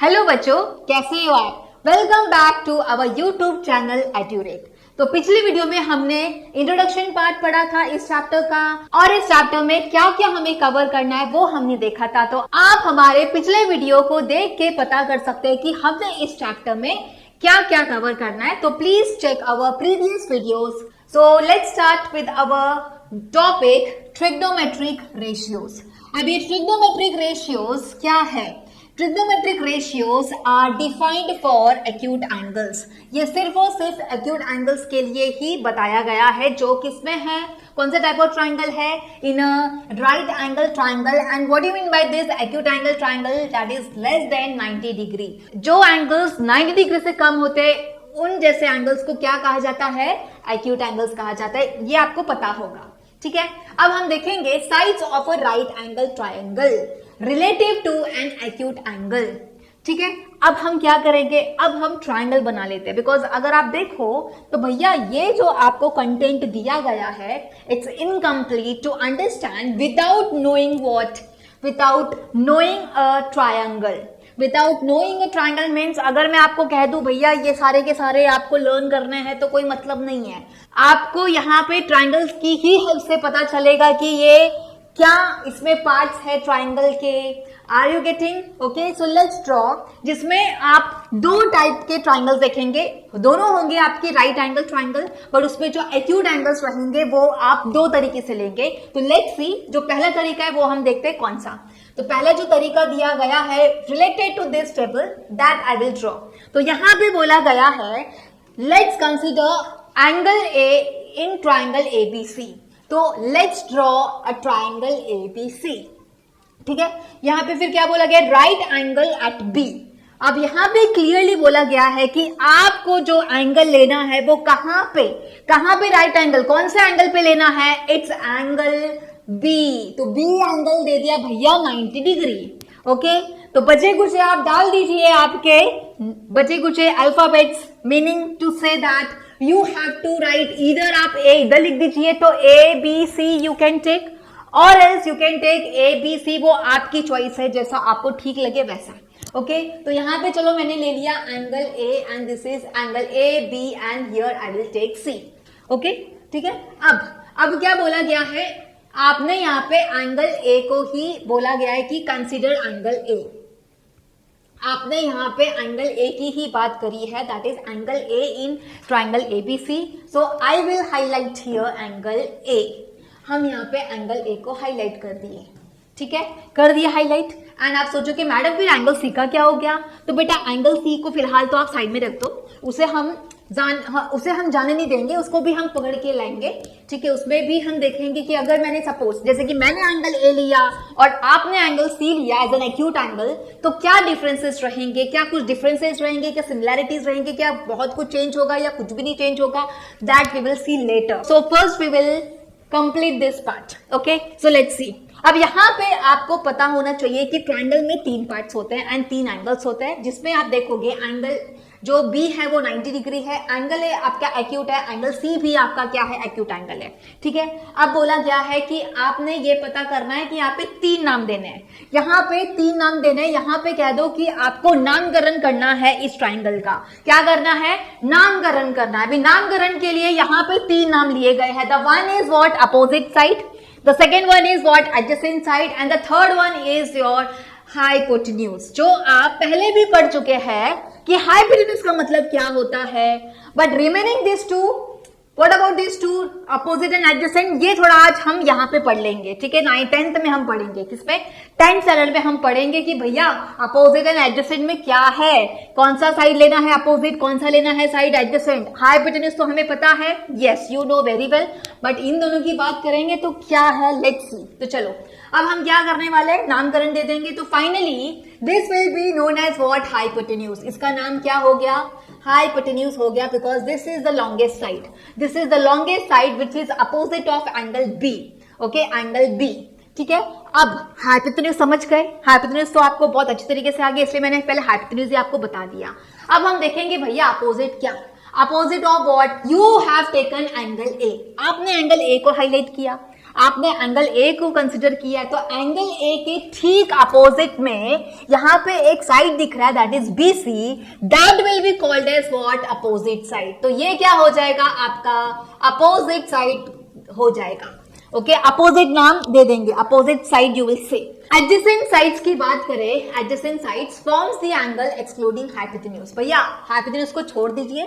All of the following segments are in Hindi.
हेलो बच्चों, कैसे हो आप? Welcome back to our YouTube channel Edurate. तो पिछली वीडियो में हमने इंट्रोडक्शन पार्ट पढ़ा था इस चैप्टर का, और इस चैप्टर में क्या क्या हमें कवर करना है वो हमने देखा था। तो आप हमारे पिछले वीडियो को देख के पता कर सकते हैं कि हमने इस चैप्टर में क्या क्या कवर करना है। तो please check our previous videos. So let's start with our topic trigonometric ratios. अब ये ट्रिग्नोमेट्रिक रेशियोज क्या है? Trigonometric ratios are defined for acute angles. ये सिर्फ और सिर्फ एक्यूट एंगल्स के लिए ही बताया गया है, जो किसमें है, कौन सा टाइप ऑफ ट्राइंगल है, in a right angle triangle. And what you mean by this acute angle triangle? That is less than 90 degree. जो एंगल्स 90 डिग्री से कम होते उन जैसे एंगल्स को क्या कहा जाता है? एक्यूट एंगल्स कहा जाता है। ये आपको पता होगा, ठीक है। अब हम देखेंगे sides of a right angle triangle relative to an acute angle, ठीक है। अब हम क्या करेंगे? अब हम ट्राइंगल बना लेते हैं, बिकॉज अगर आप देखो तो भैया ये जो आपको कंटेंट दिया गया है, it's incomplete to understand without knowing what, without knowing a triangle. Without knowing a triangle means अगर मैं आपको कह दूं भैया ये सारे के सारे आपको लर्न करने हैं तो कोई मतलब नहीं है। आपको यहाँ पे ट्राइंगल्स की ही हेल्प से पता चलेगा कि ये क्या इसमें पार्ट्स है ट्राइंगल के। Are you getting? Okay, so let's draw, जिसमें आप दो टाइप के ट्राइंगल्स देखेंगे। दोनों होंगे आपके राइट एंगल ट्राइंगल, पर उसमें जो एक्यूट एंगल्स रहेंगे वो आप दो तरीके से लेंगे। तो लेट्स सी, जो पहला तरीका है वो हम देखते हैं कौन सा। तो पहला जो तरीका दिया गया है related to this table, that I will draw. तो यहां पे बोला गया है let's consider angle A in triangle ABC. तो let's draw a triangle ABC, ठीक है। यहां पे फिर क्या बोला गया? Right angle at B. अब यहां पे क्लियरली बोला गया है कि आपको जो एंगल लेना है वो कहां पे राइट एंगल, कौन से एंगल पे लेना है? It's angle B. तो बी एंगल दे दिया भैया 90 डिग्री। ओके, तो बचे कुछ आप डाल दीजिए, आपके बचे कुछ alphabets, meaning to say that you have to write either, आप ए इधर लिख दीजिए तो A B C you can take, और else you can take A B C, वो आपकी चॉइस है, जैसा आपको ठीक लगे वैसा। ओके, तो यहां पे चलो मैंने ले लिया angle A and this is angle A B and here I will take C. Okay, ठीक है। अब क्या बोला गया है? आपने यहाँ पे एंगल ए को ही बोला गया है कि कंसीडर एंगल ए। आपने यहाँ पे एंगल ए की ही बात करी है, that is angle A in triangle ABC. So I will highlight here angle A. हम यहाँ पे एंगल ए को हाईलाइट कर दिए, ठीक है, कर दिया हाईलाइट। एंड आप सोचो कि मैडम फिर एंगल सी का क्या हो गया? तो बेटा एंगल सी को फिलहाल तो आप साइड में रख दो, उसे हम जाने नहीं देंगे, उसको भी हम पकड़ के लाएंगे, ठीक है। उसमें भी हम देखेंगे कि अगर मैंने सपोज जैसे कि मैंने एंगल ए लिया और आपने एंगल सी लिया एज एन एक्यूट एंगल, तो क्या डिफरेंसेस रहेंगे, क्या कुछ डिफरेंसेस रहेंगे, क्या सिमिलैरिटीज रहेंगे, क्या बहुत कुछ चेंज होगा या कुछ भी नहीं चेंज होगा? That we will see later. So first we will complete this part. Okay, so let's see. अब यहाँ पे आपको पता होना चाहिए कि ट्राइंगल में 3 पार्ट्स होते हैं एंड 3 एंगल्स होते हैं, जिसमें आप देखोगे एंगल जो बी है वो 90 डिग्री है, एंगल ए आपका एक्यूट है, एंगल सी भी आपका क्या है? एक्यूट एंगल है, ठीक है। अब बोला गया है कि आपने ये पता करना है कि यहाँ पे 3 नाम देने हैं, यहाँ पे 3 नाम देने हैं। यहाँ पे कह दो कि आपको नामकरण करना है इस ट्राइंगल का। क्या करना है? नामकरण करना है। अभी नामकरण के लिए यहाँ पे 3 नाम लिए गए हैं। The one is what? Opposite side, the second one is what? Adjacent side, and the third one is your hypotenuse, जो आप पहले भी पढ़ चुके हैं कि hypotenuse का मतलब क्या होता है। but remaining these two, what about these two, opposite and adjacent, ये थोड़ा आज हम यहाँ पे पढ़ लेंगे, ठीक है। 9th में हम पढ़ेंगे, किसमें? 10th स्टैंडर्ड में हम पढ़ेंगे कि भैया अपोजिट एंड एडजेसेंट में क्या है, कौन सा साइड लेना है अपोजिट, कौन सा लेना है साइड एडजेसेंट। हाइपोटेन्यूज तो हमें पता है, yes you know very well, but in दोनों की बात करेंगे तो क्या है? Let's see. तो चलो अब हम क्या करने वाले हैं? नामकरण दे देंगे। तो finally this will be known as what? Hypotenuse. इसका नाम क्या हो गया? हाइपोटेन्यूज हो गया, because this is the longest side, this is the longest side which is opposite of angle B. Okay, angle B, ठीक है। अब हाइपोटेन्यूज समझ गए? हाइपोटेन्यूज तो आपको बहुत अच्छी तरीके से आ गया, इसलिए मैंने पहले हाइपोटेन्यूज ही आपको बता दिया। अब हम देखेंगे भैया अपोजिट क्या? Opposite of what? You have taken angle A. आपने एंगल ए को हाईलाइट किया, आपने एंगल ए को कंसिडर किया है, तो एंगल ए के ठीक अपोजिट में यहाँ पे एक साइड दिख रहा है, that is BC, that will be called as what, opposite side. तो ये क्या हो जाएगा आपका अपोजिट साइड हो जाएगा। ओके, अपोजिट नाम दे देंगे, opposite side you will say. Adjacent sides की बात करें, adjacent sides forms the angle excluding hypotenuse. भैया हाइपोटेन्यूज को छोड़ दीजिए,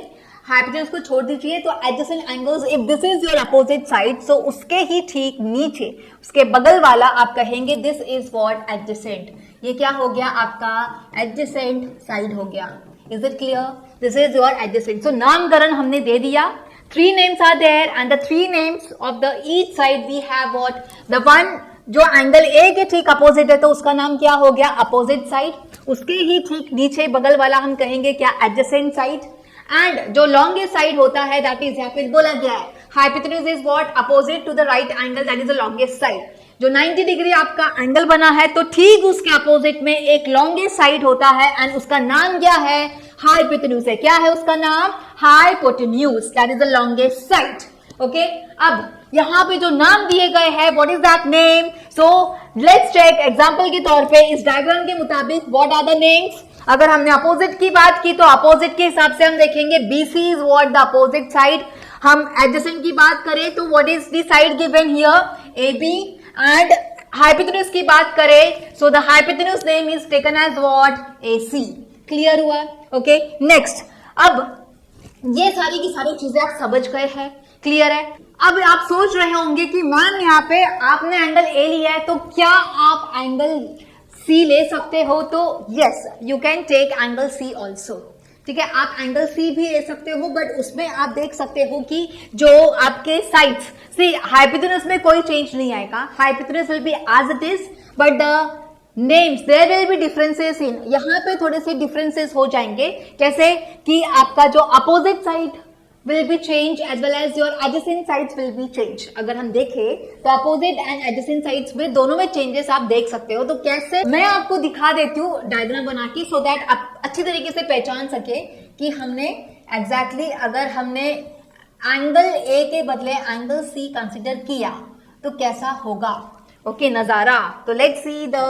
हाइपोटेन्यूज को छोड़ दीजिए, तो adjacent angles if this is your opposite side, so उसके ही ठीक नीचे उसके बगल वाला आप कहेंगे दिस इज व्हाट, एडजेसेंट। ये क्या हो गया आपका एडजेसेंट साइड हो गया। Is it clear? This is your adjacent. So नामकरण हमने दे दिया, 3 names are there and the 3 names of the each side we have what, the one जो एंगल ए के ठीक अपोजिट है तो उसका नाम क्या हो गया अपोजिट साइड, उसके ही ठीक नीचे बगल वाला हम कहेंगे क्या एडजेसेंट साइड, एंड जो लॉन्गेस्ट साइड होता है दैट इज यहाँ पे बोला गया है hypotenuse is what, opposite to the right angle, that is the longest side. जो 90 डिग्री आपका एंगल बना है तो ठीक उसके अपोजिट में एक लॉन्गेस्ट साइड होता है एंड उसका नाम क्या है, हाइपोटेन्यूज है। क्या है उसका नाम, hypotenuse, that is the longest side. Okay, अब यहाँ पे जो नाम दिए गए हैं what is that name, so let's check. Example के तौर पे इस डायग्राम के मुताबिक व्हाट आर द नेम्स। अगर हमने अपोजिट की बात की तो अपोजिट के हिसाब से हम देखेंगे BC is what, the opposite side. हम एडजेसेंट की बात करें तो what is the side given here, AB, and hypotenuse की बात करें so the hypotenuse name is taken as what, AC। Clear हुआ? Okay, next. अब ये सारी की सारी चीजें आप समझ गए हैं, क्लियर है? अब आप सोच रहे होंगे कि मैम यहाँ पे आपने एंगल ए लिया है तो क्या आप एंगल सी ले सकते हो, तो yes you can take angle C also. ठीक है, आप एंगल सी भी ले सकते हो, बट उसमें आप देख सकते हो कि जो आपके साइड्स सी हाइपोटेन्यूज में कोई चेंज नहीं आएगा, hypotenuse will be as it is, but the names there will be differences in, यहाँ पे थोड़े से डिफरेंसेस हो जाएंगे, कैसे कि आपका जो opposite side will be change as well as your adjacent sides will be change। अगर हम देखें तो अपोजिट एंड adjacent sides में दोनों में चेंजेस आप देख सकते हो। तो कैसे, मैं आपको दिखा देती हूँ डायग्राम बना के, सो दैट आप अच्छी तरीके से पहचान सके कि हमने एग्जैक्टली अगर हमने एंगल ए के बदले एंगल सी कंसिडर किया तो कैसा होगा। ओके, नजारा। तो लेट्स सी द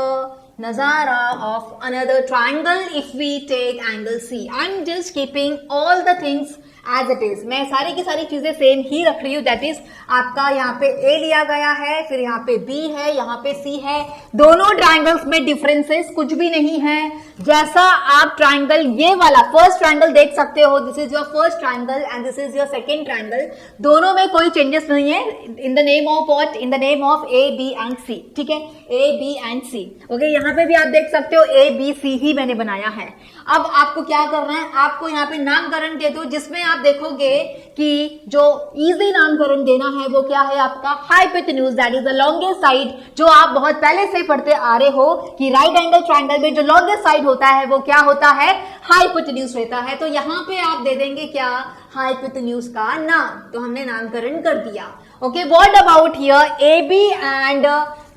नजारा of another triangle if we take angle C. I am just keeping all the things as it is, मैं सारी की सारी चीजें सेम ही रख रही हूँ। दैट इज आपका यहाँ पे ए लिया गया है, फिर यहाँ पे बी है, यहाँ पे सी है। दोनों ट्राइंगल्स में डिफरेंसेस कुछ भी नहीं है। जैसा आप ट्राइंगल ये वाला फर्स्ट ट्राइंगल देख सकते हो, this is your first triangle and this is your second triangle, दोनों में कोई चेंजेस नहीं है। In the name of what, in the name of A B and C. ठीक है, A B and C. Okay, यहाँ पे भी आप देख सकते हो ए बी सी ही मैंने बनाया है। अब आपको क्या करना है, आपको यहाँ पे नामकरण दे दो, जिसमें आप देखोगे कि जो इजी नामकरण देना है वो क्या है आपका hypotenuse, that is the longest side. जो आप बहुत पहले से पढ़ते आ रहे हो कि राइट एंगल ट्राइंगल में जो लॉन्गेस्ट साइड होता है वो क्या होता है, हाइपोटेन्यूज रहता है। तो यहाँ पे आप दे देंगे क्या, हाइपोटेन्यूज का नाम। तो हमने नामकरण कर दिया। Okay, what about here A B and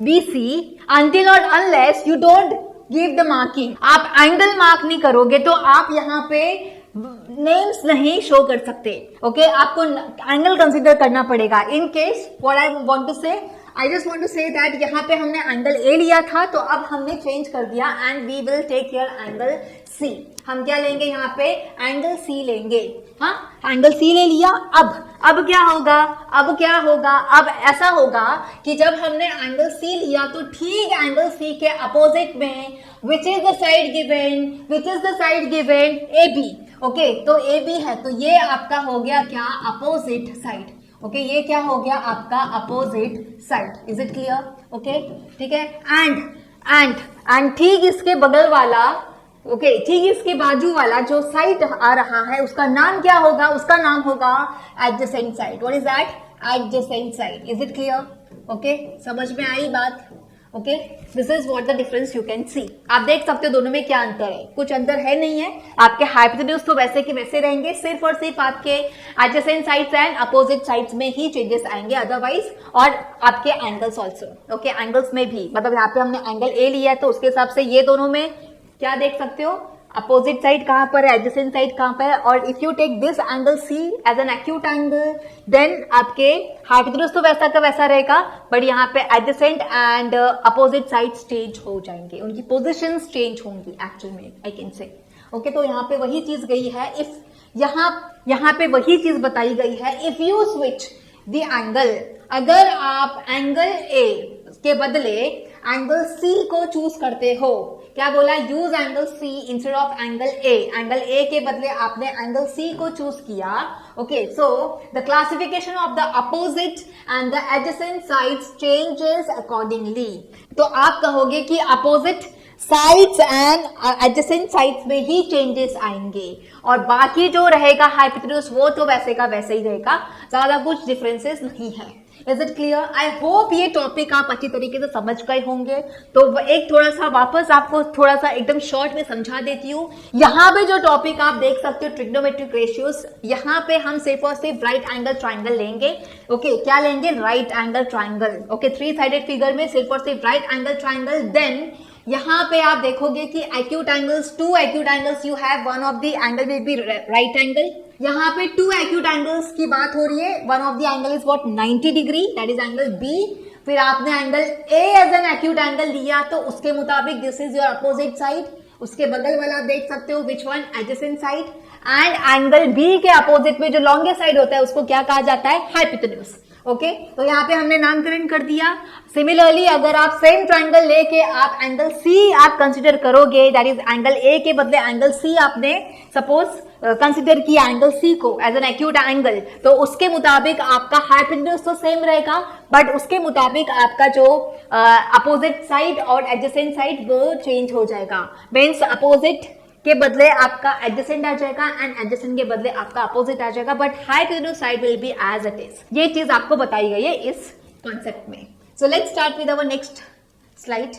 B C, until और unless you don't give the marking, आप एंगल मार्क नहीं करोगे तो आप यहाँ पे नेम्स नहीं शो कर सकते। ओके, आपको एंगल कंसीडर करना पड़ेगा। In case what I want to say, I just want to say that यहाँ पे हमने एंगल ए लिया था तो अब हमने चेंज कर दिया and we will take here angle C. हम क्या लेंगे यहाँ पे, एंगल सी लेंगे। हाँ, एंगल सी ले लिया। अब क्या होगा, अब क्या होगा, अब ऐसा होगा कि जब हमने एंगल सी लिया तो ठीक एंगल सी के अपोजिट में which is the side given, which is the side given, A B. Okay, तो ए बी है तो ये आपका हो गया क्या, अपोजिट साइड। ओके, ये क्या हो गया आपका opposite side. Is it clear? Okay, ठीक है। एंड ठीक इसके बगल वाला, ओके, ठीक इसके बाजू वाला जो साइड आ रहा है उसका नाम क्या होगा, उसका नाम होगा adjacent side. What is that, adjacent side. Is it clear? Okay, समझ में आई बात? Okay, this is what the difference you can सी। आप देख सकते हो दोनों में क्या अंतर है, कुछ अंतर है नहीं है। आपके हाइपोटेन्यूज तो वैसे के वैसे रहेंगे, सिर्फ और सिर्फ आपके adjacent sides and opposite sides में ही चेंजेस आएंगे, अदरवाइज और आपके एंगल्स ऑल्सो। ओके, एंगल्स में भी, मतलब यहाँ पे हमने एंगल ए लिया है तो उसके हिसाब से ये दोनों में क्या देख सकते हो, अपोजिट साइड कहाँ पर है, एडजेसेंट साइड कहाँ पर है, और if you take this angle C as an acute angle then आपके हाइपोटेन्यूज तो वैसा का वैसा रहेगा, बट यहाँ पे adjacent and opposite sides change हो जाएंगे, उनकी पोजिशंस चेंज होंगी एक्चुअल में, आई कैन से। ओके, तो यहाँ पे वही चीज गई है, इफ यहाँ पे वही चीज बताई गई है, if you switch the angle, अगर आप एंगल ए के बदले एंगल सी को चूज करते हो, क्या बोला, use angle C instead of angle A, angle A के बदले आपने एंगल सी को चूज किया। Okay, so the classification of the opposite and the adjacent sides changes accordingly. तो आप कहोगे कि opposite sides and adjacent sides में ही चेंजेस आएंगे, और बाकी जो रहेगा हाइपोटेन्यूज वो तो वैसे का वैसे ही रहेगा, ज्यादा कुछ डिफरेंसेस नहीं है। Is it clear? I hope ये टॉपिक आप अच्छी तरीके से समझ गए होंगे। तो एक थोड़ा सा वापस आपको थोड़ा सा एकदम शॉर्ट में समझा देती हूँ। यहाँ पे जो टॉपिक आप देख सकते हो ट्रिग्नोमेट्रिक रेशियोज, यहाँ पे हम सिर्फ और सिर्फ राइट एंगल ट्राइंगल लेंगे। ओके, क्या लेंगे, right angle triangle. Okay, 3 sided figure में सिर्फ और सिर्फ राइट एंगल ट्राइंगल। देन यहाँ पे आप देखोगे कि acute angles, 2 acute angles you have, one of the angle will be right angle. यहाँ पे 2 एक्यूट एंगल्स की बात हो रही है, one of the angle is what 90 degree, that is angle B. फिर आपने angle A as an acute angle लिया, तो उसके मुताबिक this is your opposite side. उसके बगल वाला देख सकते हो which one, adjacent side. And angle B के अपोजिट में जो लॉन्गेस्ट साइड होता है उसको क्या कहा जाता है, हाइपोटेन्यूज। ओके, तो यहाँ पे हमने नामकरण कर दिया। सिमिलरली अगर आप सेम ट्राइंगल लेके आप एंगल सी आप कंसिडर करोगे, दैट इज एंगल ए के बदले एंगल सी आपने सपोज कंसिडर किया एंगल सी को एज एन एक्यूट एंगल, तो उसके मुताबिक आपका हाइपोटेन्यूज तो सेम रहेगा, बट उसके मुताबिक आपका जो अपोजिट साइड और एडजेसेंट साइड वो चेंज हो जाएगा। मीन्स अपोजिट के बदले आपका एडजेसेंट आ जाएगा एंड एडजेसेंट के बदले आपका अपोजिट आ जाएगा, but hypotenuse side will be as it is. ये चीज आपको बताई गई है इस कॉन्सेप्ट में। So let's start with our next slide.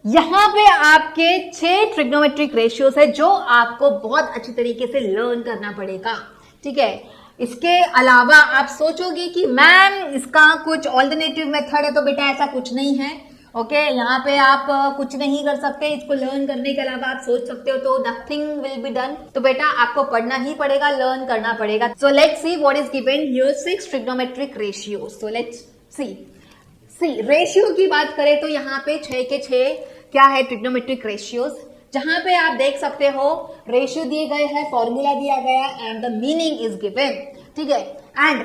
यहां पे आपके 6 ट्रिग्नोमेट्रिक रेशियोज है जो आपको बहुत अच्छी तरीके से लर्न करना पड़ेगा, ठीक है। इसके अलावा आप सोचोगे कि मैम इसका कुछ ऑल्टरनेटिव मेथड है, तो बेटा ऐसा कुछ नहीं है। ओके, यहाँ पे आप कुछ नहीं कर सकते, इसको लर्न करने के अलावा आप सोच सकते हो तो नथिंग विल बी डन। तो बेटा आपको पढ़ना ही पड़ेगा, लर्न करना पड़ेगा। सो let's see what is given here 6 trigonometric ratio. So let's C ratio की बात करें तो यहाँ पे 6 के 6 क्या है, ट्रिग्नोमेट्रिक रेशियोज। जहां पे आप देख सकते हो रेशियो दिए गए हैं, फॉर्मूला दिया गया and the meaning is given, ठीक है। एंड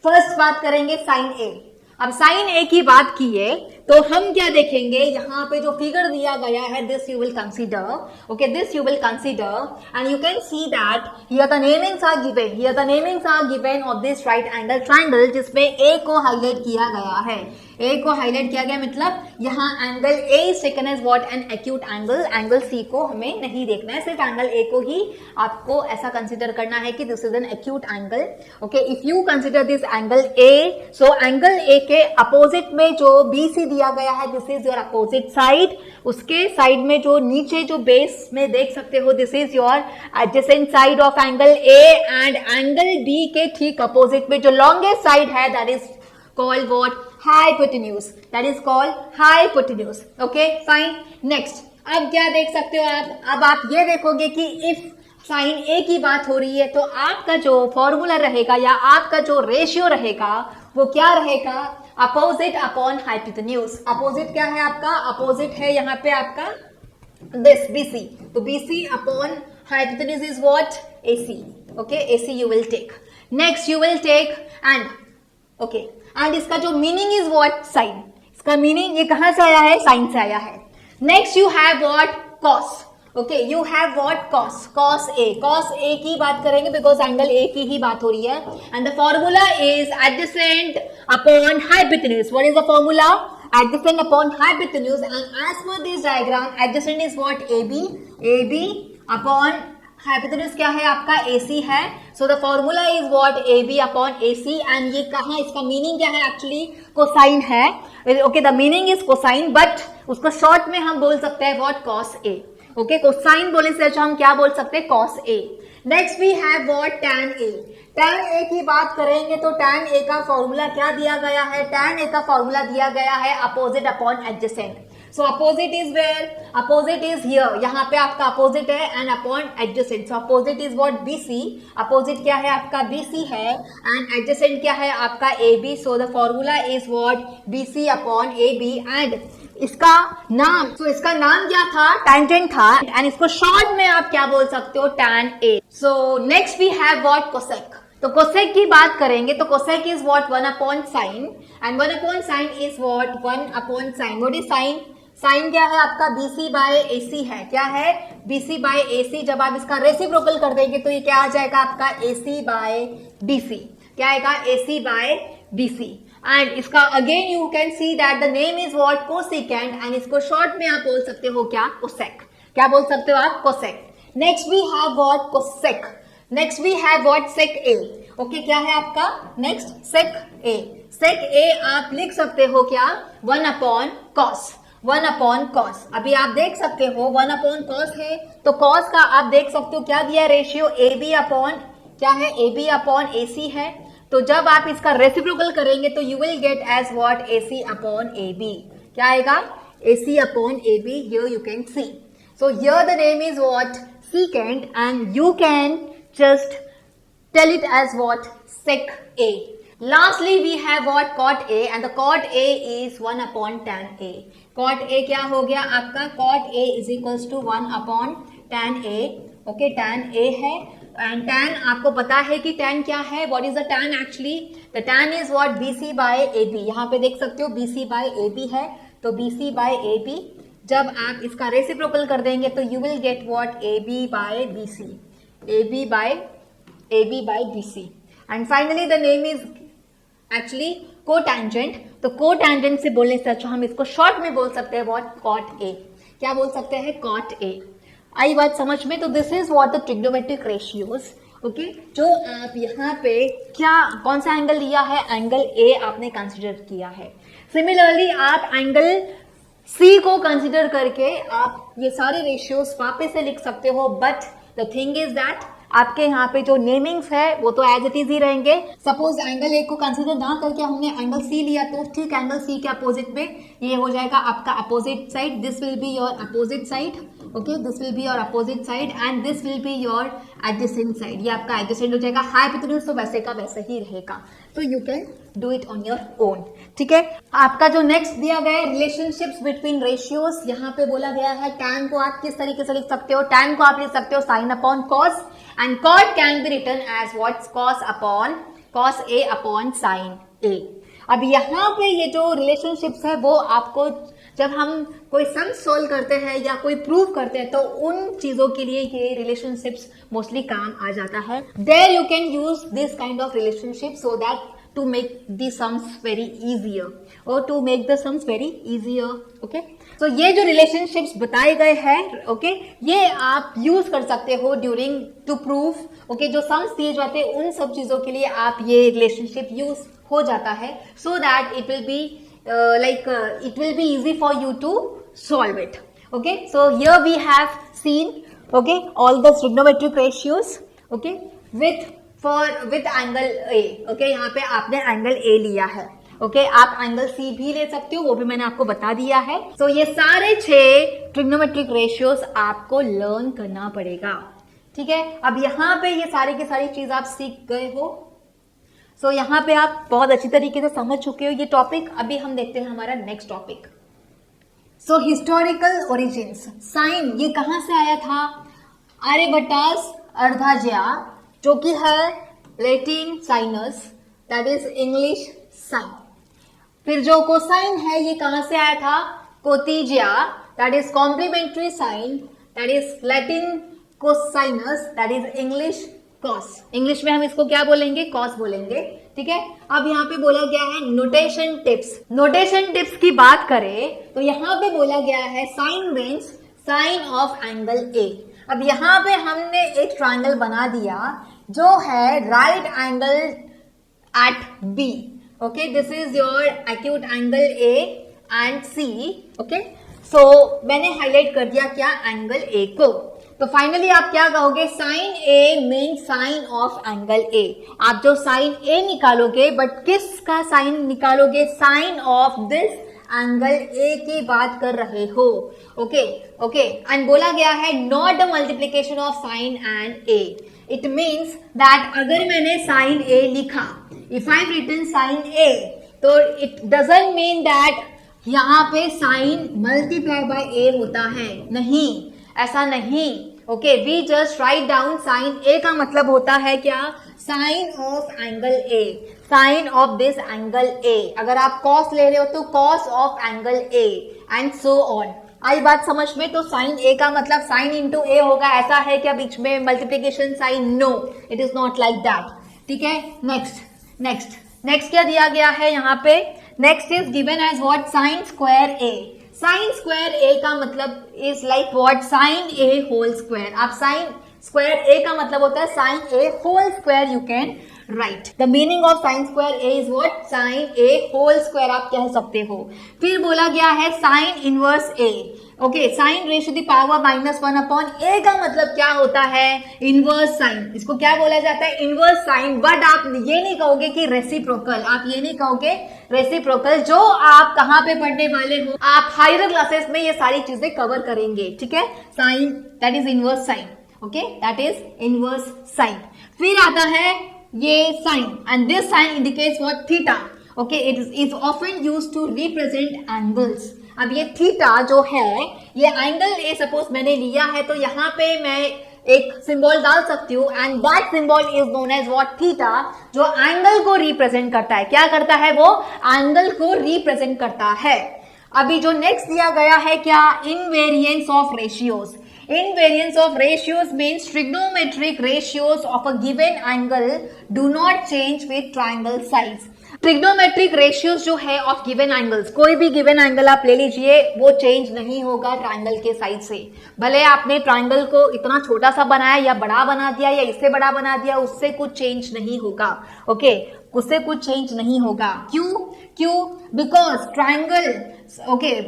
फर्स्ट बात करेंगे साइन ए। अब साइन ए की बात की है तो हम क्या देखेंगे, यहाँ पे जो फिगर दिया गया है this you will consider, okay, this you will consider and you can see that here the namings are given, here the namings are given of this right angle triangle, जिसमें ए को हाईलाइट किया गया है। ए को हाईलाइट किया गया मतलब यहाँ angle A is taken as what, an acute angle. Angle C को हमें नहीं देखना है, सिर्फ एंगल ए को ही आपको ऐसा कंसीडर करना है कि this is an acute angle. Okay, if you consider this angle A, so angle A के अपोजिट में जो बी सी दिया गया है this is your opposite side. उसके साइड में जो नीचे जो बेस में देख सकते हो this is your adjacent side of angle A, and angle B के ठीक अपोजिट में जो लॉन्गेस्ट साइड है that is called what, hypotenuse, that is called hypotenuse. Okay, fine. Next, अब क्या देख सकते हो आप, अब आप ये देखोगे कि इफ साइन ए की बात हो रही है तो आपका जो फॉर्मूला रहेगा या आपका जो रेशियो रहेगा वो क्या रहेगा, अपोजिट अपॉन हाइपोटेन्यूज। अपोजिट क्या है आपका, अपोजिट है यहाँ पे आपका दिस BC, तो BC upon hypotenuse is what, AC. Okay, AC you will take. Next you will take and okay, and इसका जो मीनिंग इज व्हाट, साइन। इसका मीनिंग ये कहां से आया है, साइन से आया है। Next you have what, cos. Okay, you have what, cos, cos A. Cos A की बात करेंगे बिकॉज एंगल ए की ही बात हो रही है and the formula is adjacent upon hypotenuse. What is the formula, adjacent upon hypotenuse, and as per this diagram adjacent is what, AB upon hypotenuse क्या है आपका, AC है। so the formula is what, AB upon AC, and ये कहाँ, इसका मीनिंग क्या है, एक्चुअली कोसाइन है। Okay, the meaning is cosine, but उसको शॉर्ट में हम बोल सकते हैं what, cos A. Okay, cosine बोलने से अच्छा हम क्या बोल सकते हैं, cos A. Next we have what, tan A. Tan A की बात करेंगे तो टैन ए का फॉर्मूला क्या दिया गया है, टैन ए का फॉर्मूला दिया गया है opposite upon adjacent. So opposite is where, opposite is here, यहाँ पे आपका अपोजिट है and upon adjacent, so opposite is what BC, opposite क्या है आपका BC है एंड एडजेसेंट क्या है आपका AB, so the formula is what BC upon AB and इसका नाम, तो इसका नाम क्या था, टेंजेंट था एंड इसको शॉर्ट में आप क्या बोल सकते हो, tan A। So next we have what cosec, तो कोसेक की बात करेंगे तो cosec is what 1 upon sine and 1 upon sine is what 1 upon sine, what is sine, sine क्या है आपका BC बाय AC है, क्या है BC बाय AC, जब आप इसका रेसिप्रोकल कर देंगे तो ये क्या आ जाएगा आपका AC बाय BC, क्या आएगा AC बाय BC एंड इसका again you can see that the name is what cosecant and इसको शॉर्ट में आप बोल सकते हो क्या, कोसेक, क्या बोल सकते हो आप, cosec. Next we have what cosec, next we have what sec A, okay क्या है आपका next sec A, sec A आप लिख सकते हो क्या 1 अपॉन कॉस, 1 अपॉन कॉस, अभी आप देख सकते हो 1 अपॉन कॉस है तो कॉस का आप देख सकते हो क्या दिया रेशियो, AB अपॉन क्या है, AB अपॉन AC है, तो जब आप इसका रेसिप्रोकल करेंगे तो you will get as what AC upon AB, क्या आएगा AC upon AB, here you can see, so here the name is what secant and you can just tell it as what sec A. Lastly we have what cot A and the cot A is 1 upon tan A. Cot A क्या हो गया आपका, cot A is equals to 1 upon tan A, okay, tan A है and tan आपको पता है कि tan क्या है, what is the tan actually, the tan is what BC by AB, यहाँ पे देख सकते हो BC by AB है तो BC by AB, जब आप इसका रेसिप्रोकल कर देंगे तो you will get what AB by BC, AB by BC and finally the name is actually cotangent, तो कोटेंजेंट से बोलने से अच्छा हम इसको शॉर्ट में बोल सकते हैं व्हाट कॉट A, क्या बोल सकते हैं कॉट A, आई बात समझ में। तो this is what the trigonometric ratios, okay, जो आप यहाँ पे क्या कौन सा एंगल लिया है, एंगल A आपने कंसिडर किया है। सिमिलरली आप एंगल C को कंसिडर करके आप ये सारे रेशियोज वापस से लिख सकते हो, but the thing is that आपके यहाँ पे जो नेमिंग्स है वो तो एज इट इज ही रहेंगे। सपोज एंगल A को कंसिडर ना करके हमने एंगल C लिया तो ठीक एंगल C के अपोजिट में ये हो जाएगा आपका opposite side, this will be your opposite side, okay, this will be your opposite side and this will be your adjacent side, ये आपका एडजेसेंट हो जाएगा, हाइपोटेन्यूज तो वैसे का वैसे ही रहेगा, तो you can do it on your own, ठीक है। आपका जो नेक्स्ट दिया गया है रिलेशनशिप्स बिटवीन रेशियोज, यहाँ पे बोला गया है tan को आप किस तरीके से लिख सकते हो, tan को आप लिख सकते हो sin upon cos and cot can be written as what cos A upon sin A। अब यहाँ पे ये जो रिलेशनशिप्स है वो आपको जब हम कोई सम सोल्व करते हैं या कोई प्रूव करते हैं तो उन चीजों के लिए ये रिलेशनशिप्स मोस्टली काम आ जाता है। There you can use this kind of relationship so that to make the sums very easier or to make the sums very easier, okay, so ये जो relationships बताए गए हैं, okay, ये आप use कर सकते हो during to prove, okay, जो sums दिए जाते हैं उन सब चीजों के लिए आप ये relationship use हो जाता है so that it will be it will be easy for you to solve it, okay, so here we have seen, okay, all the trigonometric ratios, okay, with angle A, okay, यहाँ पे आपने एंगल A लिया है, okay, आप एंगल C भी ले सकते हो, वो भी मैंने आपको बता दिया है। तो ये सारे 6 ट्रिग्नोमेट्रिक रेशियोज आपको लर्न करना पड़ेगा, ठीक है। अब यहाँ पे ये सारी की सारी चीज आप सीख गए हो, सो यहाँ पे आप बहुत अच्छी तरीके से समझ चुके हो ये टॉपिक। अभी हम देखते हैं हमारा next topic. So historical origins, sine ये कहाँ से आया था, आर्यभट्टास अर्धाज्या, जो कि है Latin sinus, that is English sine. फिर जो कोसाइन है ये कहां से आया था, कोटिजिया, that is complementary sine, that is Latin cosinus, that is English cos. English में हम इसको क्या बोलेंगे, कॉस बोलेंगे, ठीक है। अब यहाँ पे बोला गया है नोटेशन टिप्स। नोटेशन टिप्स की बात करें तो यहाँ पे बोला गया है sine means sine of angle A. अब यहाँ पे हमने एक ट्रायंगल बना दिया जो है right angle at B, okay, this is your acute angle A and C, okay. So मैंने हाईलाइट कर दिया क्या, एंगल ए को। तो फाइनली आप क्या कहोगे, sine A mean sine of angle A. आप जो साइन ए निकालोगे, बट किसका साइन निकालोगे, sine of this angle A की बात कर रहे हो। ओके ओके, एंड बोला गया है not the multiplication of sine and A. It means that अगर मैंने साइन ए लिखा, इफ आई रिटन साइन ए, तो इट डजंट मीन दैट यहाँ पे साइन मल्टीप्लाई बाय ए होता है, नहीं, ऐसा नहीं। Okay, we just write down sine A का मतलब होता है क्या, sine of angle A, sine of this angle A. अगर आप कॉस ले रहे हो तो cos of angle A and so on. आई बात समझ में? तो साइन ए का मतलब साइन इंटू ए होगा, ऐसा है क्या बीच में multiplication sine? No, it is not like that. ठीक है, नेक्स्ट क्या दिया गया है यहाँ पे? Next is given as what, sine square A. Sine square A का मतलब is like what, sine A whole square. आप साइन स्क्वायर ए का मतलब होता है sine A whole square, you can write the meaning of sine square A is what, sine A whole square आप कह सकते हो। फिर बोला गया है sine inverse A. Okay, sine raise to the power -1 upon A का मतलब क्या होता है, इनवर्स साइन। इसको क्या बोला जाता है, इनवर्स साइन। बट आप ये नहीं कहोगे कि रेसिप्रोकल, आप ये नहीं कहोगे रेसिप्रोकल। जो आप कहाँ पे पढ़ने वाले हो, आप हायर क्लासेस में ये सारी चीजें कवर करेंगे। ठीक है, sine that is inverse sine. Okay, that is inverse sine. फिर आता है ये sine, and this sine indicates what, theta. Okay, it is often used to represent angles. अब ये थीटा जो है, ये एंगल ए सपोज मैंने लिया है, तो यहाँ पे मैं एक सिंबल डाल सकती हूँ, and that symbol is known as what, theta, जो एंगल को रिप्रेजेंट करता है। क्या करता है वो, एंगल को रिप्रेजेंट करता है। अभी जो नेक्स्ट दिया गया है क्या, invariance of ratios. Invariance of ratios means trigonometric ratios of a given angle do not change with triangle size. Trigonometric ratios जो है of given angles, कोई भी given angle आप ले लीजिए, वो चेंज नहीं होगा ट्राइंगल के साइज से। भले आपने ट्राइंगल को इतना छोटा सा बनाया या बड़ा बना दिया या इससे बड़ा बना दिया, उससे कुछ चेंज नहीं होगा। ओके, उससे कुछ चेंज नहीं होगा। क्यों? Because triangle, okay,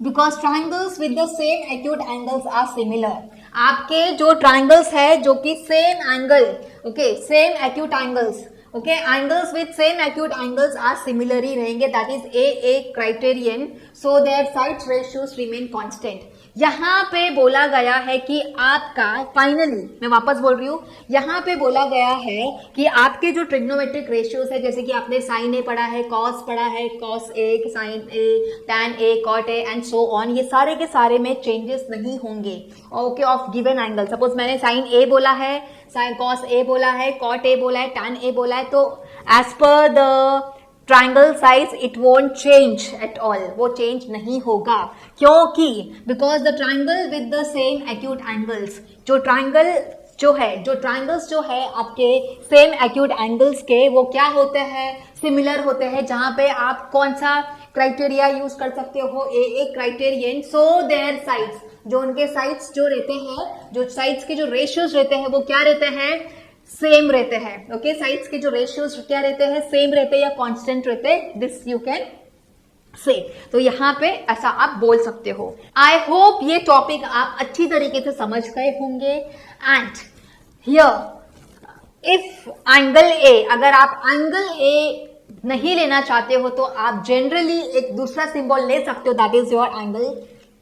because triangles with the same acute angles are similar. आपके जो ट्राइंगल्स है जो कि same angle, okay, same acute angles, okay, angles with same acute angles are similar ही रहेंगे। That is a criterion so that side ratios remain constant. यहाँ पे बोला गया है कि आपका फाइनली, मैं वापस बोल रही हूँ, यहाँ पे बोला गया है कि आपके जो ट्रिग्नोमेट्रिक रेशियोज है, जैसे कि आपने साइन ए पढ़ा है, कॉस पढ़ा है, cos A, sine A, tan A, cot A and so on, ये सारे के सारे में चेंजेस नहीं होंगे। Okay, of given angle. Suppose मैंने साइन ए बोला है, साइन कॉस ए बोला है, कॉट ए बोला है, टैन ए बोला है, तो as per the triangle size it won't change at all, वो चेंज नहीं होगा। क्योंकि because the triangle with the same acute angles, जो ट्राइंगल्स जो है आपके सेम एक्यूट एंगल्स के, वो क्या होते हैं, सिमिलर होते हैं। जहां पे आप कौन सा क्राइटेरिया यूज कर सकते हो, ए क्राइटेरियन, सो देयर साइड्स, जो उनके साइड्स जो रहते हैं, जो साइड्स के जो रेशियोज रहते हैं, वो क्या रहते हैं, सेम रहते हैं। ओके, साइड्स के जो रेशियोज क्या रहते हैं, सेम रहते हैं या कांस्टेंट रहते हैं, दिस यू कैन से। तो यहाँ पे ऐसा आप बोल सकते हो। आई होप ये टॉपिक आप अच्छी तरीके से समझ गए होंगे। And here if angle A, अगर आप एंगल ए नहीं लेना चाहते हो तो आप जनरली एक दूसरा सिंबल ले सकते हो, that is your angle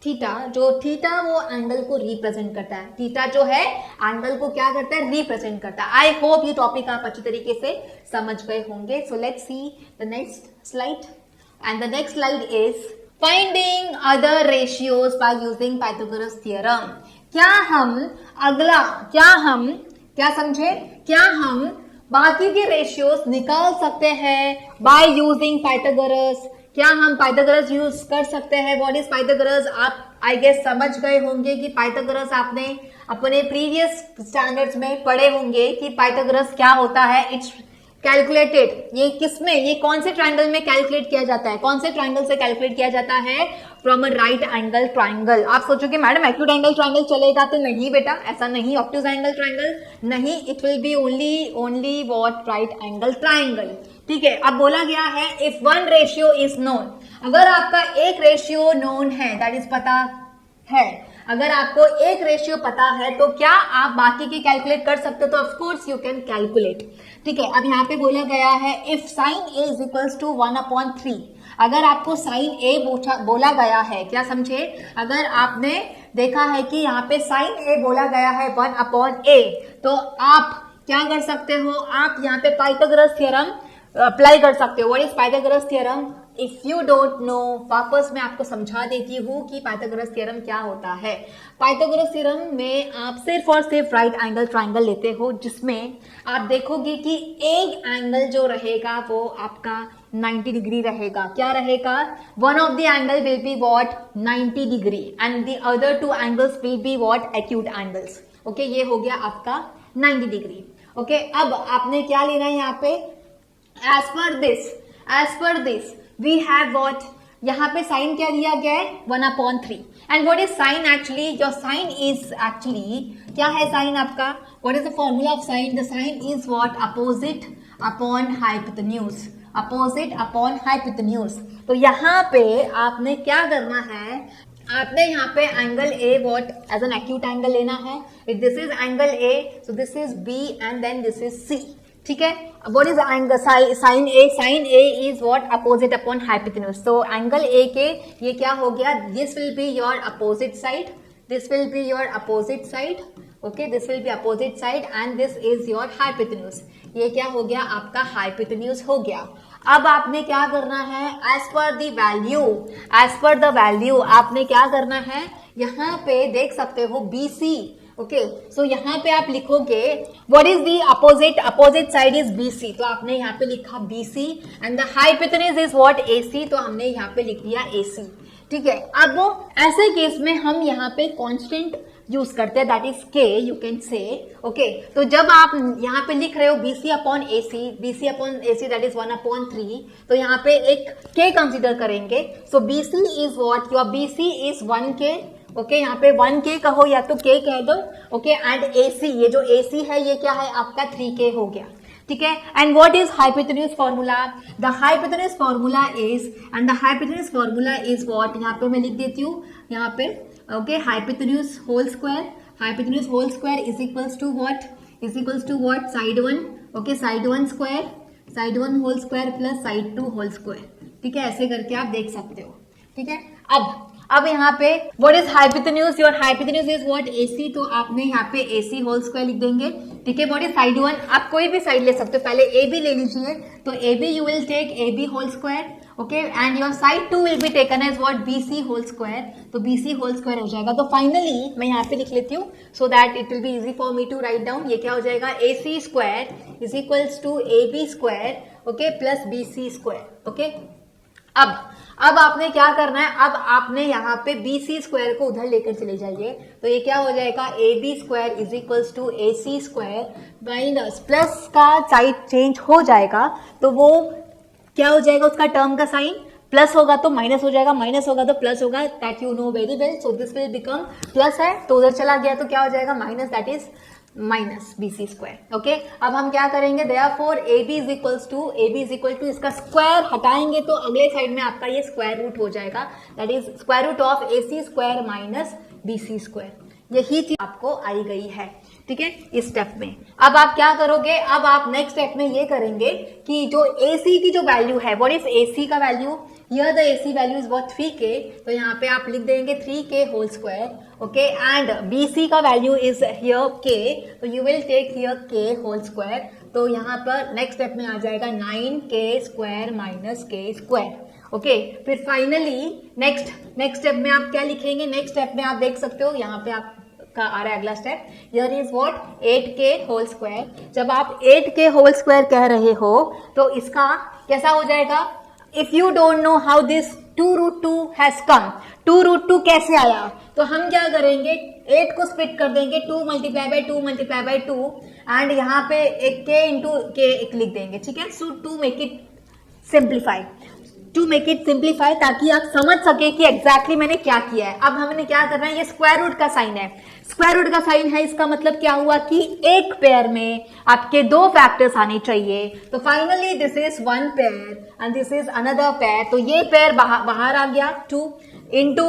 theta. जो थीटा वो एंगल को रिप्रेजेंट करता है। थीटा जो है एंगल को क्या करता है, रिप्रेजेंट करता है। आई होप ये टॉपिक आप अच्छी तरीके से समझ गए होंगे। सो let's see the next slide, and the next slide is finding other ratios by using Pythagoras theorem. क्या समझे, क्या हम बाकी के रेशियोज निकाल सकते हैं बाय यूजिंग पाइथागोरस? क्या हम पाइथागोरस यूज कर सकते हैं? What is Pythagoras? आप आई गेस समझ गए होंगे कि पाइथागोरस आपने अपने प्रीवियस स्टैंडर्ड्स में पढ़े होंगे कि पाइथागोरस क्या होता है। इट्स कैलकुलेटेड, ये किसमें, ये कौन से ट्राइंगल में कैलकुलेट किया जाता है, कौन से ट्राइंगल से कैलकुलेट किया जाता है, from a right angle triangle. आप सोचोगे मैडम एक्यूट एंगल ट्राइंगल चलेगा, तो नहीं बेटा, ऐसा नहीं। ऑब्ट्यूज एंगल ट्राइंगल नहीं, it will B only what, right angle triangle. ठीक है, अब बोला गया है if one ratio is known, अगर आपका एक रेशियो नोन है, दैट इज पता है, अगर आपको एक रेशियो पता है तो क्या आप बाकी की कैलकुलेट कर सकते हो? तो of course you can calculate. ठीक है, अब यहाँ पे बोला गया है if sine A is equals to 1/3। अगर आपको साइन ए बोला गया है, क्या समझे, अगर आपने देखा है कि यहाँ पे साइन ए बोला गया है 1/a, तो आप क्या कर सकते हो, आप यहाँ पे पाइथागोरस थ्योरम अप्लाई कर सकते हो। What is Pythagoras theorem? If you don't know, वापस मैं आपको समझा देती हूँ कि पाइथागोरस थ्योरम क्या होता है। पाइथागोरस थ्योरम में आप सिर्फ और सिर्फ राइट एंगल ट्राइंगल लेते हो, जिसमें आप देखोगे कि एक एंगल जो रहेगा वो आपका 90 डिग्री रहेगा। क्या रहेगा? One of the angle will be what 90 degree and the other two angles will be what acute angles. Okay, ये हो गया आपका 90 डिग्री। ओके, अब आपने क्या लेना है यहाँ पे, as per this we have what, यहाँ पे साइन क्या दिया गया है 1/3 and what is sine actually, your sine is actually क्या है साइन आपका, what is the formula of sine? The sine is what opposite upon hypotenuse, opposite upon hypotenuse. तो यहाँ पे आपने क्या करना है, आपने यहाँ पे angle A what as an acute angle लेना है। If this is angle A, so this is B and then this is C. ठीक है, what is angle sine A? Sine A is what opposite upon hypotenuse. तो एंगल ए के ये क्या हो गया, this will be your opposite side, this will be your opposite side. Okay, this will be opposite side and this is your hypotenuse. ये क्या हो गया, आपका हाइपोटेन्यूज हो गया। अब आपने क्या करना है, एज पर द वैल्यू आपने क्या करना है, यहाँ पे देख सकते हो BC। ओके, सो यहाँ पे आप लिखोगे what is the opposite side is BC, तो आपने यहाँ पे लिखा BC and the hypotenuse is what AC, तो हमने यहाँ पे लिख दिया AC। ठीक है, अब ऐसे केस में हम यहाँ पे कांस्टेंट यूज करते हैं, that is K, you can say. Okay, तो जब आप यहाँ पे लिख रहे हो BC upon AC that is 1/3, तो यहाँ पे एक K कंसिडर करेंगे। सो BC is what, your BC is 1K। Okay, यहाँ पे 1K कहो या तो K कह दो। ओके, एंड AC, ये जो AC है ये क्या है आपका 3K हो गया। ठीक है, and what is hypotenuse formula? The hypotenuse formula is, and the hypotenuse formula is what, यहाँ पे मैं लिख देती हूँ यहाँ पे। Okay, hypotenuse whole square is equals to what, side 1। Okay, side 1 whole square plus side 2 whole square. ठीक है, ऐसे करके आप देख सकते हो। ठीक है, अब यहाँ पे what is hypotenuse, your hypotenuse is what AC, तो आपने यहाँ पे AC होल स्क्वायर लिख देंगे। ठीक है, व्हाट इज साइड 1, आप कोई भी साइड ले सकते हो, पहले AB ले लीजिए, तो AB you will take AB whole square. Okay, and your side 2 will be taken as what BC whole square, तो BC होल स्क्वायर हो जाएगा। तो फाइनली मैं यहाँ पे लिख लेती हूँ so that it will be easy for me to write down. ये क्या हो जाएगा, AC square is equals to AB square, okay, plus BC square. Okay, अब आपने क्या करना है, अब आपने यहाँ पे BC स्क्वायर को उधर लेकर चले जाइए, तो ये क्या हो जाएगा, AB square is equals to AC square minus plus का साइड चेंज हो जाएगा, तो वो क्या हो जाएगा, उसका टर्म का साइन प्लस होगा तो माइनस हो जाएगा, माइनस होगा तो प्लस होगा, that you know very well. So this will become plus है तो उधर चला गया तो क्या हो जाएगा, minus, that is minus BC square. Okay, अब हम क्या करेंगे, therefore AB is equal to इसका स्क्वायर हटाएंगे तो अगले साइड में आपका ये स्क्वायर रूट हो जाएगा, that is square root of AC square minus BC square. यही चीज आपको आई गई है। ठीक है, इस स्टेप में अब आप क्या करोगे, अब आप नेक्स्ट स्टेप में ये करेंगे कि जो AC की जो वैल्यू है, व्हाट इज AC का value, here the AC value is what 3K, तो यहाँ पे आप लिख देंगे 3K whole square. Okay, and BC का वैल्यू इज हियर K, तो you will take here K whole square, तो यहाँ पर नेक्स्ट स्टेप में आ जाएगा 9K square minus K square. Okay, फिर फाइनली नेक्स्ट स्टेप में आप क्या लिखेंगे, नेक्स्ट स्टेप में आप देख सकते हो यहाँ पे आप का आ रहा है अगला step, here is what 8K whole square. जब आप 8K होल स्क्वायर कह रहे हो तो इसका कैसा हो जाएगा, if you don't know how this 2√2 has come, 2√2 कैसे आया, तो हम क्या करेंगे, 8 को स्प्लिट कर देंगे, 2 मल्टीप्लाई बाय 2 एंड यहाँ पे एक K इंटू K एक लिख देंगे। ठीक है, सो टू मेक इट सिंप्लीफाई ताकि आप समझ सके कि एग्जैक्टली मैंने क्या किया है। अब हमने क्या करना है, ये स्क्वायर रूट का साइन है, इसका मतलब क्या हुआ कि एक पेयर में आपके 2 फैक्टर्स आने चाहिए, तो finally this is 1 pair and this is another pair, तो ये पेयर बाहर आ गया 2 इंटू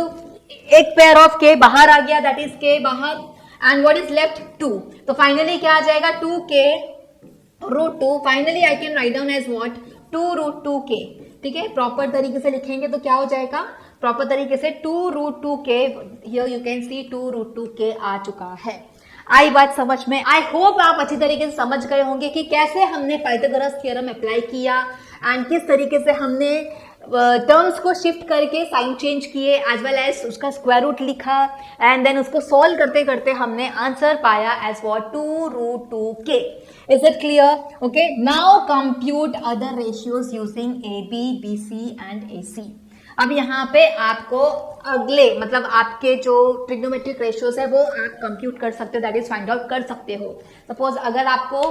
एक पेयर ऑफ k बाहर आ गया, दैट इज k बाहर, एंड व्हाट इज लेफ्ट 2, तो फाइनली क्या आ जाएगा 2k root 2, finally I can write down as what 2 root 2k, ठीक है। प्रॉपर तरीके से लिखेंगे तो क्या हो जाएगा, प्रॉपर तरीके से 2 root 2k, here you can see 2 root 2k आ चुका है। आई बात समझ में? आई होप आप अच्छी तरीके से समझ गए होंगे कि कैसे हमने पाइथागोरस थ्योरम अप्लाई किया एंड किस तरीके से हमने टर्म्स को शिफ्ट करके साइन चेंज किए, एज वेल एज उसका स्क्वायर रूट लिखा, एंड देन उसको सॉल्व करते करते हमने आंसर पाया as what 2 root 2k। Is it clear? Okay, now compute other ratios using AB, BC and AC। अब यहाँ पे आपको अगले मतलब आपके जो ट्रिग्नोमेट्रिक रेशियोज है वो आप कंप्यूट कर सकते हो, दैट इज फाइंड आउट कर सकते हो। सपोज अगर आपको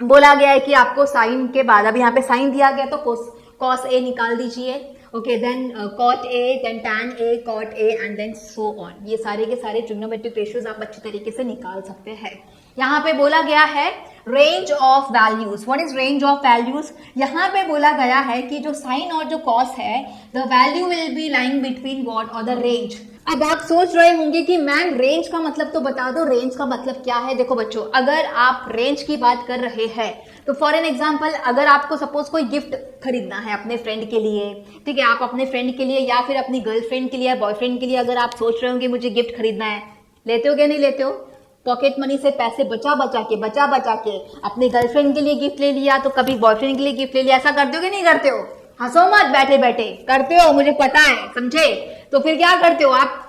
बोला गया है कि आपको साइन के बाद, अब यहाँ पे साइन दिया गया तो cos A निकाल दीजिए, okay, then cot A, then tan A, cot A and then so on. ये सारे के सारे ट्रिग्नोमेट्रिक रेशियोज आप अच्छी तरीके से निकाल सकते हैं। यहाँ पे बोला गया है range of values. What is range of values? यहाँ पे बोला गया है कि जो साइन और जो कॉस है, the value will be lying between what और द रेंज। अब आप सोच रहे होंगे कि मैम रेंज का मतलब तो बता दो, रेंज का मतलब क्या है? देखो बच्चों, अगर आप रेंज की बात कर रहे हैं तो फॉर एन एग्जाम्पल अगर आपको सपोज कोई गिफ्ट खरीदना है अपने फ्रेंड के लिए, ठीक है, आप अपने फ्रेंड के लिए या फिर अपनी गर्लफ्रेंड के लिए या बॉयफ्रेंड के लिए अगर आप सोच रहे हो कि मुझे गिफ्ट खरीदना है, लेते हो क्या नहीं लेते हो? पॉकेट मनी से पैसे बचा बचा के अपनी गर्लफ्रेंड के लिए गिफ्ट ले लिया, तो कभी बॉयफ्रेंड के लिए गिफ्ट ले लिया, ऐसा करते हो कि नहीं करते हो? हंसो मत, बैठे बैठे करते हो, मुझे पता है, समझे? तो फिर क्या करते हो आप?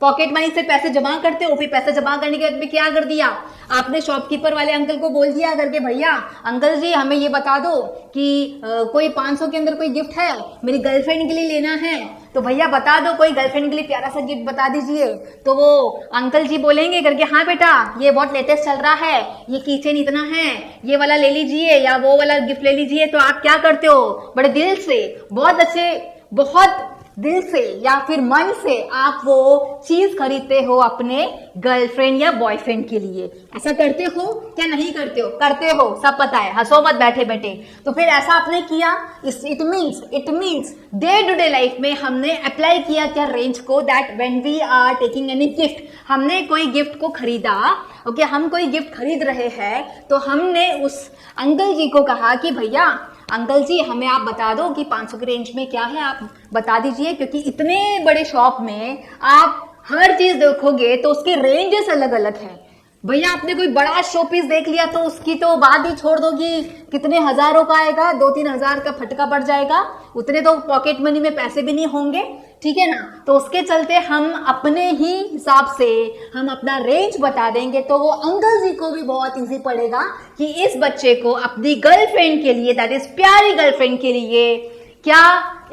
पॉकेट मनी से पैसे जमा करते हो, फिर पैसे जमा करने के बाद क्या कर दिया आपने? शॉपकीपर वाले अंकल को बोल दिया करके, भैया अंकल जी हमें ये बता दो कि कोई 500 के अंदर कोई गिफ्ट है, मेरी गर्लफ्रेंड के लिए लेना है, तो भैया बता दो कोई गर्लफ्रेंड के लिए प्यारा सा गिफ्ट बता दीजिए। तो वो अंकल जी बोलेंगे करके, हाँ बेटा ये बहुत लेटेस्ट चल रहा है, ये कीचेन इतना है, ये वाला ले लीजिए या वो वाला गिफ्ट ले लीजिए। तो आप क्या करते हो? बड़े दिल से, बहुत अच्छे, बहुत दिल से या फिर मन से आप वो चीज खरीदते हो अपने गर्लफ्रेंड या बॉयफ्रेंड के लिए। ऐसा करते हो क्या नहीं करते हो? करते हो, सब पता है, हंसो मत बैठे बैठे। तो फिर ऐसा आपने किया, it means day to day life में हमने अप्लाई किया क्या रेंज को, that when we are taking any gift, हमने कोई गिफ्ट को खरीदा, ओके, हम कोई गिफ्ट खरीद रहे हैं, तो हमने उस अंकल जी को कहा कि भैया अंकल जी हमें आप बता दो कि 500 की रेंज में क्या है, आप बता दीजिए, क्योंकि इतने बड़े शॉप में आप हर चीज देखोगे तो उसके रेंजेस अलग अलग हैं। भैया आपने कोई बड़ा शो पीस देख लिया तो उसकी तो बात ही छोड़ दो कि कितने हजारों का आएगा, 2-3 हजार का फटका पड़ जाएगा, उतने तो पॉकेट मनी में पैसे भी नहीं होंगे, ठीक है ना। तो उसके चलते हम अपने ही हिसाब से हम अपना रेंज बता देंगे, तो वो अंकल जी को भी बहुत इजी पड़ेगा कि इस बच्चे को अपनी गर्लफ्रेंड के लिए, दैट इज प्यारी गर्लफ्रेंड के लिए, क्या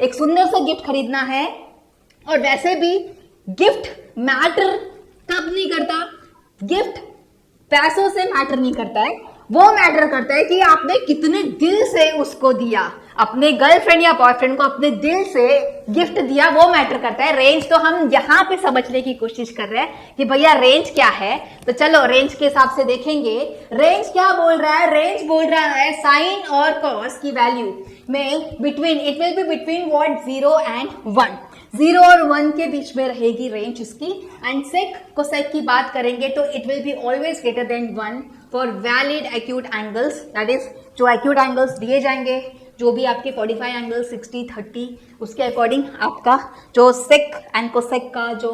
एक सुंदर सा गिफ्ट खरीदना है। और वैसे भी गिफ्ट मैटर कब नहीं करता? गिफ्ट पैसों से मैटर नहीं करता है, वो मैटर करता है कि आपने कितने दिल से उसको दिया, अपने गर्लफ्रेंड या बॉयफ्रेंड को अपने दिल से गिफ्ट दिया, वो मैटर करता है। रेंज तो हम यहाँ पे समझने की कोशिश कर रहे हैं कि भैया रेंज क्या है, तो चलो रेंज के हिसाब से देखेंगे। रेंज क्या बोल रहा है? रेंज बोल रहा है साइन और कॉस की वैल्यू में between, it will be between what 0 and 1, 0 और 1 के बीच में रहेगी रेंज इसकी। एंड सेक कोसेक की बात करेंगे तो it will be always greater than 1 for valid acute angles, that is जो एक्यूट एंगल्स दिए जाएंगे, जो भी आपके 45 एंगल 60 30 उसके अकॉर्डिंग आपका जो सेक एंड कोसेक का जो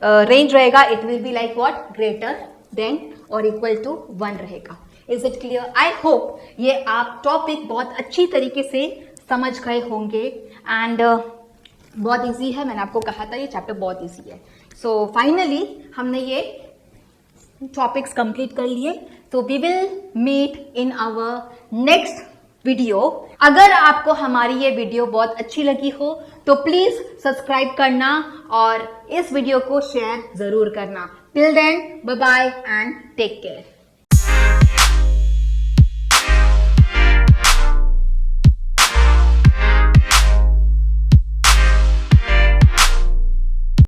रेंज रहेगा, it will be like what greater than और इक्वल टू 1 रहेगा। Is it clear? I hope ये आप टॉपिक बहुत अच्छी तरीके से समझ गए होंगे एंड बहुत इजी है, मैंने आपको कहा था ये चैप्टर बहुत इजी है। सो फाइनली हमने ये टॉपिक्स कंप्लीट कर लिए, तो we will meet in our next video. अगर आपको हमारी ये वीडियो बहुत अच्छी लगी हो तो प्लीज सब्सक्राइब करना और इस वीडियो को शेयर जरूर करना। Till then bye bye and take care.